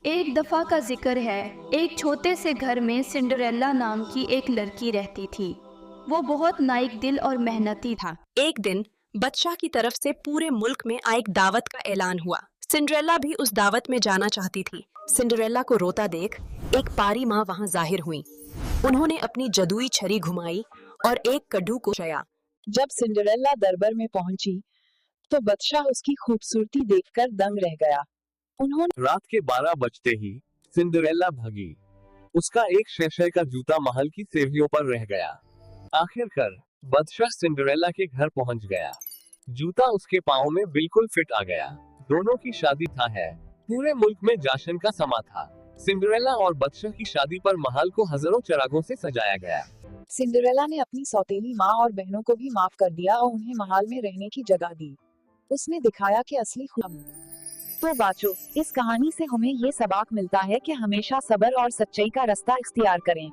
एक दफा का जिक्र है। एक छोटे से घर में सिंड्रेला नाम की एक लड़की रहती थी। वो बहुत नाइक दिल और मेहनती था। एक दिन बादशाह की तरफ से पूरे मुल्क में एक दावत का ऐलान हुआ। सिंड्रेला भी उस दावत में जाना चाहती थी। सिंड्रेला को रोता देख एक पारी माँ वहां जाहिर हुई। उन्होंने अपनी जदुई छड़ी घुमाई और एक कड्डू को चया। जब सिंड्रेला दरबार में पहुंची तो बादशाह उसकी खूबसूरती देखकर दंग रह गया। उन्होंने रात के 12 बजते ही सिंड्रेला भागी। उसका एक शहशह का जूता महल की सीढ़ियों पर रह गया। आखिरकार बादशाह सिंड्रेला के घर पहुंच गया। जूता उसके पाँव में बिल्कुल फिट आ गया। दोनों की शादी है। पूरे मुल्क में जश्न का समा था। सिंड्रेला और बादशाह की शादी पर महल को हजारों चिरागों से सजाया गया। सिंड्रेला ने अपनी सौतेली माँ और बहनों को भी माफ कर दिया और उन्हें महल में रहने की जगह दी। उसने दिखाया कि असली खूब। तो बच्चों, इस कहानी से हमें ये सबक मिलता है कि हमेशा सब्र और सच्चाई का रास्ता इख्तियार करें।